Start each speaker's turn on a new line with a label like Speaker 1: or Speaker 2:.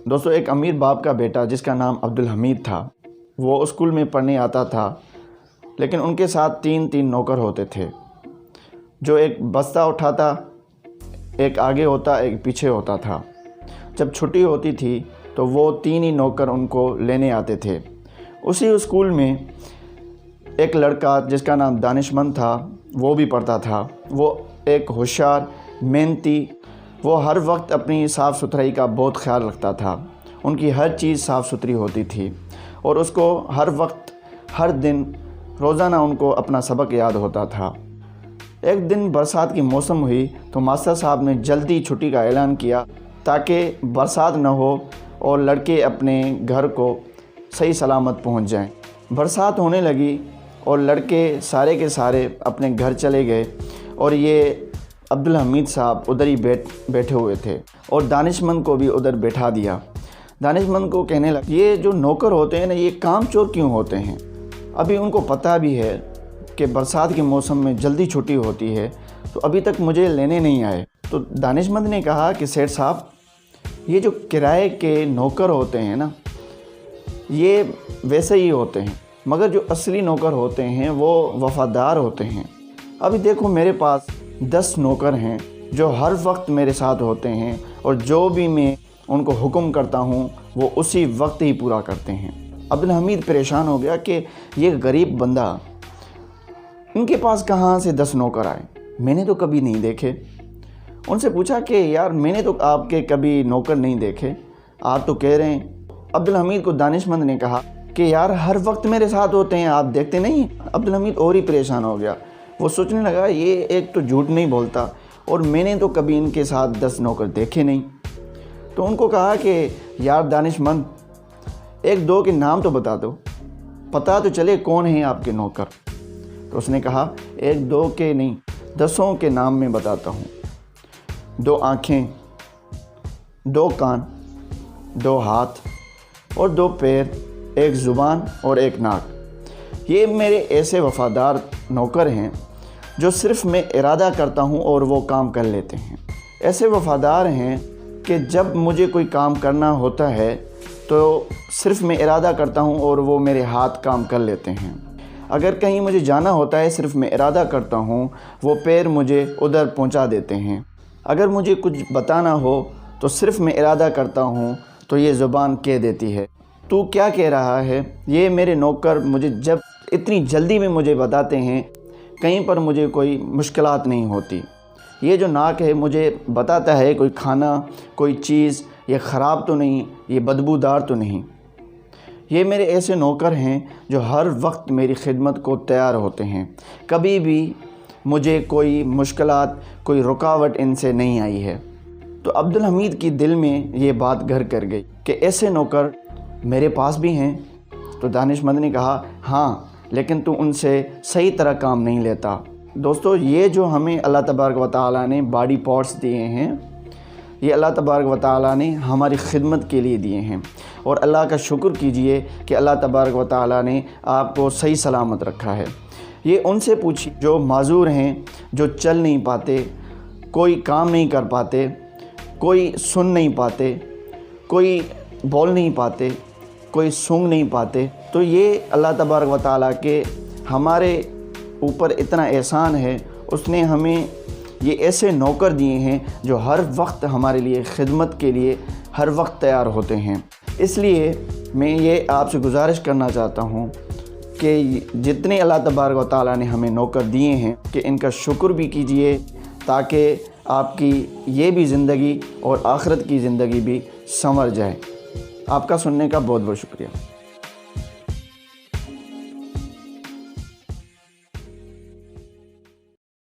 Speaker 1: दोस्तों, एक अमीर बाप का बेटा जिसका नाम अब्दुल हमीद था, वो स्कूल में पढ़ने आता था, लेकिन उनके साथ तीन नौकर होते थे जो एक बस्ता उठाता, एक आगे होता, एक पीछे होता था। जब छुट्टी होती थी तो वो तीन ही नौकर उनको लेने आते थे। उसी स्कूल में एक लड़का जिसका नाम दानिशमंद था, वो भी पढ़ता था। वो एक होशियार, मेहनती, वो हर वक्त अपनी साफ़ सुथराई का बहुत ख्याल रखता था। उनकी हर चीज़ साफ़ सुथरी होती थी और उसको हर वक्त, हर दिन, रोज़ाना उनको अपना सबक याद होता था। एक दिन बरसात की मौसम हुई तो मास्टर साहब ने जल्दी छुट्टी का ऐलान किया ताकि बरसात न हो और लड़के अपने घर को सही सलामत पहुंच जाएं। बरसात होने लगी और लड़के सारे के सारे अपने घर चले गए और ये अब्दुल हमीद साहब उधर ही बैठे हुए थे और दानिशमंद को भी उधर बैठा दिया। दानिशमंद को कहने लगा, ये जो नौकर होते हैं ना, ये कामचोर क्यों होते हैं? अभी उनको पता भी है कि बरसात के मौसम में जल्दी छुट्टी होती है, तो अभी तक मुझे लेने नहीं आए। तो दानिशमंद ने कहा कि सेठ साहब, ये जो किराए के नौकर होते हैं ना, ये वैसे ही होते हैं, मगर जो असली नौकर होते हैं वो वफ़ादार होते हैं। अभी देखो, मेरे पास 10 नौकर हैं जो हर वक्त मेरे साथ होते हैं और जो भी मैं उनको हुक्म करता हूँ वो उसी वक्त ही पूरा करते हैं। अब्दुल हमीद परेशान हो गया कि ये गरीब बंदा, इनके पास कहाँ से 10 नौकर आए, मैंने तो कभी नहीं देखे। उनसे पूछा कि यार, मैंने तो आपके कभी नौकर नहीं देखे, आप तो कह रहे हैं। अब्दुल हमीद को दानिशमंद ने कहा कि यार, हर वक्त मेरे साथ होते हैं, आप देखते नहीं। अब्दुल हमीद और ही परेशान हो गया। वो सोचने लगा, ये एक तो झूठ नहीं बोलता और मैंने तो कभी इनके साथ 10 नौकर देखे नहीं। तो उनको कहा कि यार दानिशमंद, 1-2 के नाम तो बता दो, पता तो चले कौन है आपके नौकर। तो उसने कहा, 1-2 के नहीं, 10 के नाम मैं बताता हूँ। 2 आँखें, 2 कान, 2 हाथ और 2 पैर, 1 ज़ुबान और 1 नाक। ये मेरे ऐसे वफ़ादार नौकर हैं जो सिर्फ़ मैं इरादा करता हूँ और वो काम कर लेते हैं। ऐसे वफ़ादार हैं कि जब मुझे कोई काम करना होता है तो सिर्फ़ मैं इरादा करता हूँ और वो मेरे हाथ काम कर लेते हैं। अगर कहीं मुझे जाना होता है, सिर्फ़ मैं इरादा करता हूँ, वो पैर मुझे उधर पहुँचा देते हैं। अगर मुझे कुछ बताना हो तो सिर्फ़ मैं इरादा करता हूँ तो ये ज़ुबान कह देती है, तू क्या कह रहा है। ये मेरे नौकर मुझे जब इतनी जल्दी में मुझे बताते हैं, कहीं पर मुझे कोई मुश्किलात नहीं होती। ये जो नाक है मुझे बताता है कोई खाना, कोई चीज़ ये ख़राब तो नहीं, ये बदबूदार तो नहीं। ये मेरे ऐसे नौकर हैं जो हर वक्त मेरी खिदमत को तैयार होते हैं। कभी भी मुझे कोई मुश्किलात, कोई रुकावट इनसे नहीं आई है। तो अब्दुल हमीद की दिल में ये बात घर कर गई कि ऐसे नौकर मेरे पास भी हैं। तो दानिशमंद ने कहा, हाँ, लेकिन तू उनसे सही तरह काम नहीं लेता। दोस्तों, ये जो हमें अल्लाह तबारक व तआला ने बॉडी पार्ट्स दिए हैं, ये अल्लाह तबारक व तआला ने हमारी खिदमत के लिए दिए हैं और अल्लाह का शुक्र कीजिए कि अल्लाह तबारक व तआला ने आपको सही सलामत रखा है। ये उनसे पूछिए जो माजूर हैं, जो चल नहीं पाते, कोई काम नहीं कर पाते, कोई सुन नहीं पाते, कोई बोल नहीं पाते, कोई सूंघ नहीं पाते। तो ये अल्लाह तबारक व तआला के हमारे ऊपर इतना एहसान है, उसने हमें ये ऐसे नौकर दिए हैं जो हर वक्त हमारे लिए खिदमत के लिए हर वक्त तैयार होते हैं। इसलिए मैं ये आपसे गुजारिश करना चाहता हूँ कि जितने अल्लाह तबारक व तआला ने हमें नौकर दिए हैं कि इनका शुक्र भी कीजिए, ताकि आपकी ये भी ज़िंदगी और आखिरत की ज़िंदगी भी संवर जाए। आपका सुनने का बहुत बहुत शुक्रिया।